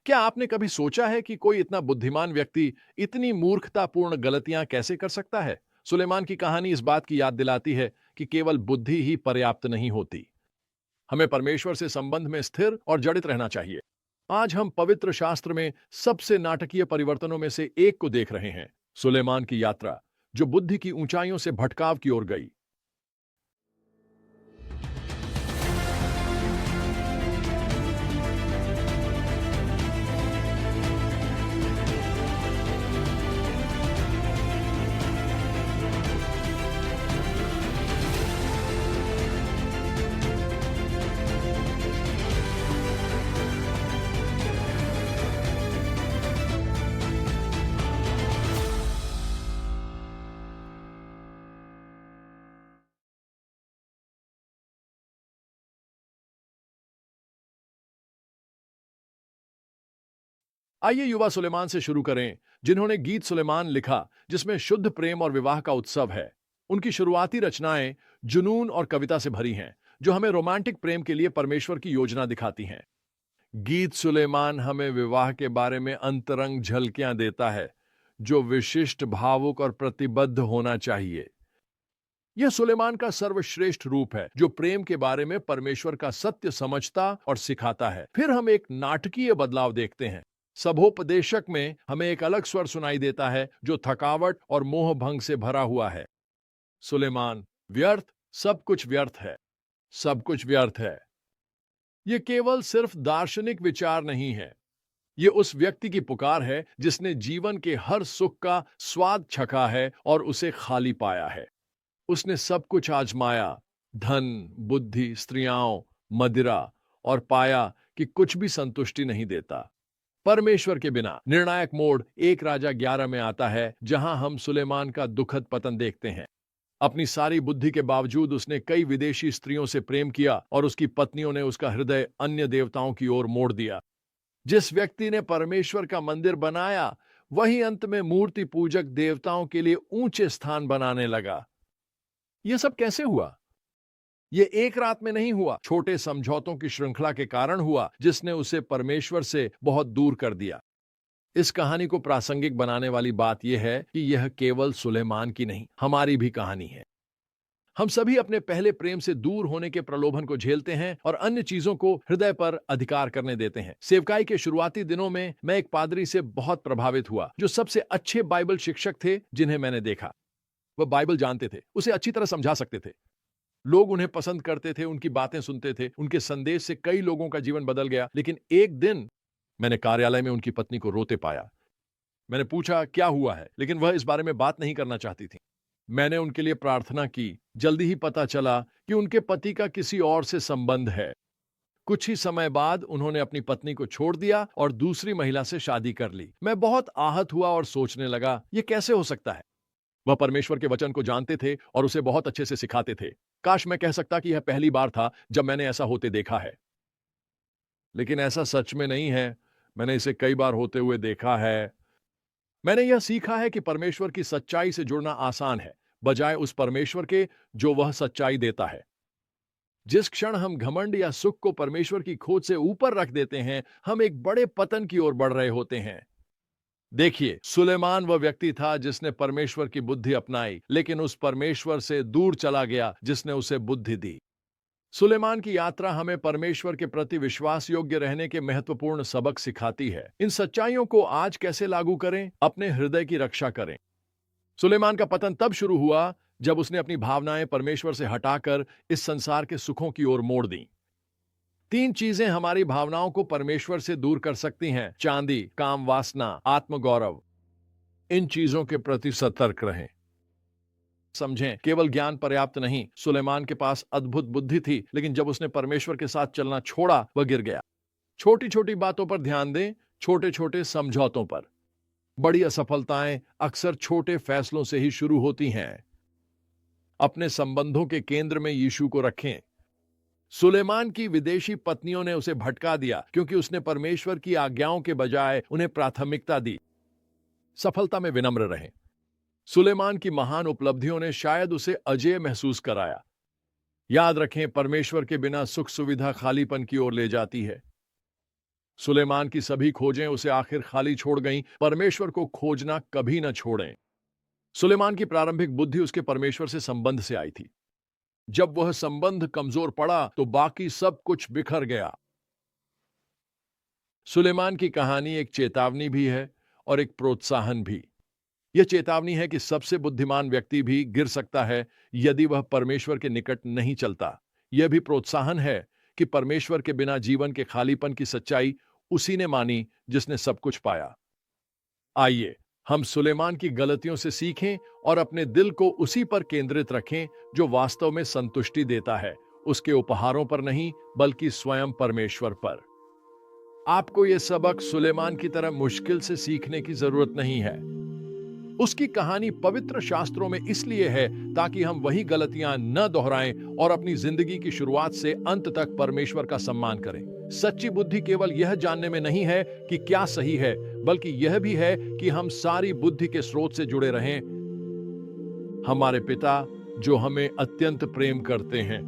क्या आपने कभी सोचा है कि कोई इतना बुद्धिमान व्यक्ति इतनी मूर्खतापूर्ण गलतियां कैसे कर सकता है? सुलेमान की कहानी इस बात की याद दिलाती है कि केवल बुद्धि ही पर्याप्त नहीं होती। हमें परमेश्वर से संबंध में स्थिर और जड़ित रहना चाहिए। आज हम पवित्र शास्त्र में सबसे नाटकीय परिवर्तनों में से एक को देख रहे हैं, सुलेमान की यात्रा, जो बुद्धि की ऊंचाइयों से भटकाव की ओर गई। आइए युवा सुलेमान से शुरू करें, जिन्होंने गीत सुलेमान लिखा, जिसमें शुद्ध प्रेम और विवाह का उत्सव है। उनकी शुरुआती रचनाएं जुनून और कविता से भरी हैं, जो हमें रोमांटिक प्रेम के लिए परमेश्वर की योजना दिखाती हैं। गीत सुलेमान हमें विवाह के बारे में अंतरंग झलकियां देता है, जो विशिष्ट, भावुक और प्रतिबद्ध होना चाहिए। यह सुलेमान का सर्वश्रेष्ठ रूप है, जो प्रेम के बारे में परमेश्वर का सत्य समझता और सिखाता है। फिर हम एक नाटकीय बदलाव देखते हैं। सभोपदेशक में हमें एक अलग स्वर सुनाई देता है, जो थकावट और मोह भंग से भरा हुआ है। सुलेमान, व्यर्थ, सब कुछ व्यर्थ है, सब कुछ व्यर्थ है। यह केवल सिर्फ दार्शनिक विचार नहीं है। यह उस व्यक्ति की पुकार है जिसने जीवन के हर सुख का स्वाद चखा है और उसे खाली पाया है। उसने सब कुछ आजमाया, धन, बुद्धि, स्त्रियां, मदिरा, और पाया कि कुछ भी संतुष्टि नहीं देता। परमेश्वर के बिना निर्णायक मोड़ 1 राजा 11 में आता है, जहां हम सुलेमान का दुखद पतन देखते हैं। अपनी सारी बुद्धि के बावजूद उसने कई विदेशी स्त्रियों से प्रेम किया और उसकी पत्नियों ने उसका हृदय अन्य देवताओं की ओर मोड़ दिया। जिस व्यक्ति ने परमेश्वर का मंदिर बनाया, वही अंत में मूर्ति पूजक देवताओं के लिए ऊंचे स्थान बनाने लगा। यह सब कैसे हुआ? यह एक रात में नहीं हुआ, छोटे समझौतों की श्रृंखला के कारण हुआ, जिसने उसे परमेश्वर से बहुत दूर कर दिया। इस कहानी को प्रासंगिक बनाने वाली बात यह है कि यह केवल सुलेमान की नहीं, हमारी भी कहानी है। हम सभी अपने पहले प्रेम से दूर होने के प्रलोभन को झेलते हैं और अन्य चीजों को हृदय पर अधिकार करने देते हैं। सेवकाई के शुरुआती दिनों में मैं एक पादरी से बहुत प्रभावित हुआ, जो सबसे अच्छे बाइबल शिक्षक थे जिन्हें मैंने देखा। वह बाइबल जानते थे, उसे अच्छी तरह समझा सकते थे। लोग उन्हें पसंद करते थे, उनकी बातें सुनते थे। उनके संदेश से कई लोगों का जीवन बदल गया। लेकिन एक दिन मैंने कार्यालय में उनकी पत्नी को रोते पाया। मैंने पूछा क्या हुआ है, लेकिन वह इस बारे में बात नहीं करना चाहती थी। मैंने उनके लिए प्रार्थना की। जल्दी ही पता चला कि उनके पति का किसी और से संबंध है। कुछ ही समय बाद उन्होंने अपनी पत्नी को छोड़ दिया और दूसरी महिला से शादी कर ली। मैं बहुत आहत हुआ और सोचने लगा, यह कैसे हो सकता है? वह परमेश्वर के वचन को जानते थे और उसे बहुत अच्छे से सिखाते थे। काश मैं कह सकता कि यह पहली बार था जब मैंने ऐसा होते देखा है। लेकिन ऐसा सच में नहीं है। मैंने इसे कई बार होते हुए देखा है। मैंने यह सीखा है कि परमेश्वर की सच्चाई से जुड़ना आसान है, बजाय उस परमेश्वर के जो वह सच्चाई देता है। जिस क्षण हम घमंड या सुख को परमेश्वर की खोज से ऊपर रख देते हैं, हम एक बड़े पतन की ओर बढ़ रहे होते हैं। देखिए, सुलेमान वह व्यक्ति था जिसने परमेश्वर की बुद्धि अपनाई, लेकिन उस परमेश्वर से दूर चला गया जिसने उसे बुद्धि दी। सुलेमान की यात्रा हमें परमेश्वर के प्रति विश्वास योग्य रहने के महत्वपूर्ण सबक सिखाती है। इन सच्चाइयों को आज कैसे लागू करें? अपने हृदय की रक्षा करें। सुलेमान का पतन तब शुरू हुआ जब उसने अपनी भावनाएं परमेश्वर से हटाकर इस संसार के सुखों की ओर मोड़ दी। 3 चीजें हमारी भावनाओं को परमेश्वर से दूर कर सकती हैं: चांदी, काम वासना, आत्मगौरव। इन चीजों के प्रति सतर्क रहें। समझें, केवल ज्ञान पर्याप्त नहीं। सुलेमान के पास अद्भुत बुद्धि थी, लेकिन जब उसने परमेश्वर के साथ चलना छोड़ा, वह गिर गया। छोटी छोटी बातों पर ध्यान दें, छोटे छोटे समझौतों पर। बड़ी असफलताएं अक्सर छोटे फैसलों से ही शुरू होती हैं। अपने संबंधों के केंद्र में यीशु को रखें। सुलेमान की विदेशी पत्नियों ने उसे भटका दिया क्योंकि उसने परमेश्वर की आज्ञाओं के बजाय उन्हें प्राथमिकता दी। सफलता में विनम्र रहें। सुलेमान की महान उपलब्धियों ने शायद उसे अजेय महसूस कराया। याद रखें, परमेश्वर के बिना सुख सुविधा खालीपन की ओर ले जाती है। सुलेमान की सभी खोजें उसे आखिर खाली छोड़ गईं। परमेश्वर को खोजना कभी न छोड़ें। सुलेमान की प्रारंभिक बुद्धि उसके परमेश्वर से संबंध से आई थी। जब वह संबंध कमजोर पड़ा तो बाकी सब कुछ बिखर गया। सुलेमान की कहानी एक चेतावनी भी है और एक प्रोत्साहन भी। यह चेतावनी है कि सबसे बुद्धिमान व्यक्ति भी गिर सकता है यदि वह परमेश्वर के निकट नहीं चलता। यह भी प्रोत्साहन है कि परमेश्वर के बिना जीवन के खालीपन की सच्चाई उसी ने मानी जिसने सब कुछ पाया। आइए हम सुलेमान की गलतियों से सीखें और अपने दिल को उसी पर केंद्रित रखें जो वास्तव में संतुष्टि देता है, उसके उपहारों पर नहीं बल्कि स्वयं परमेश्वर पर। आपको यह सबक सुलेमान की तरह मुश्किल से सीखने की जरूरत नहीं है। उसकी कहानी पवित्र शास्त्रों में इसलिए है ताकि हम वही गलतियां न दोहराएं और अपनी जिंदगी की शुरुआत से अंत तक परमेश्वर का सम्मान करें। सच्ची बुद्धि केवल यह जानने में नहीं है कि क्या सही है, बल्कि यह भी है कि हम सारी बुद्धि के स्रोत से जुड़े रहें, हमारे पिता जो हमें अत्यंत प्रेम करते हैं।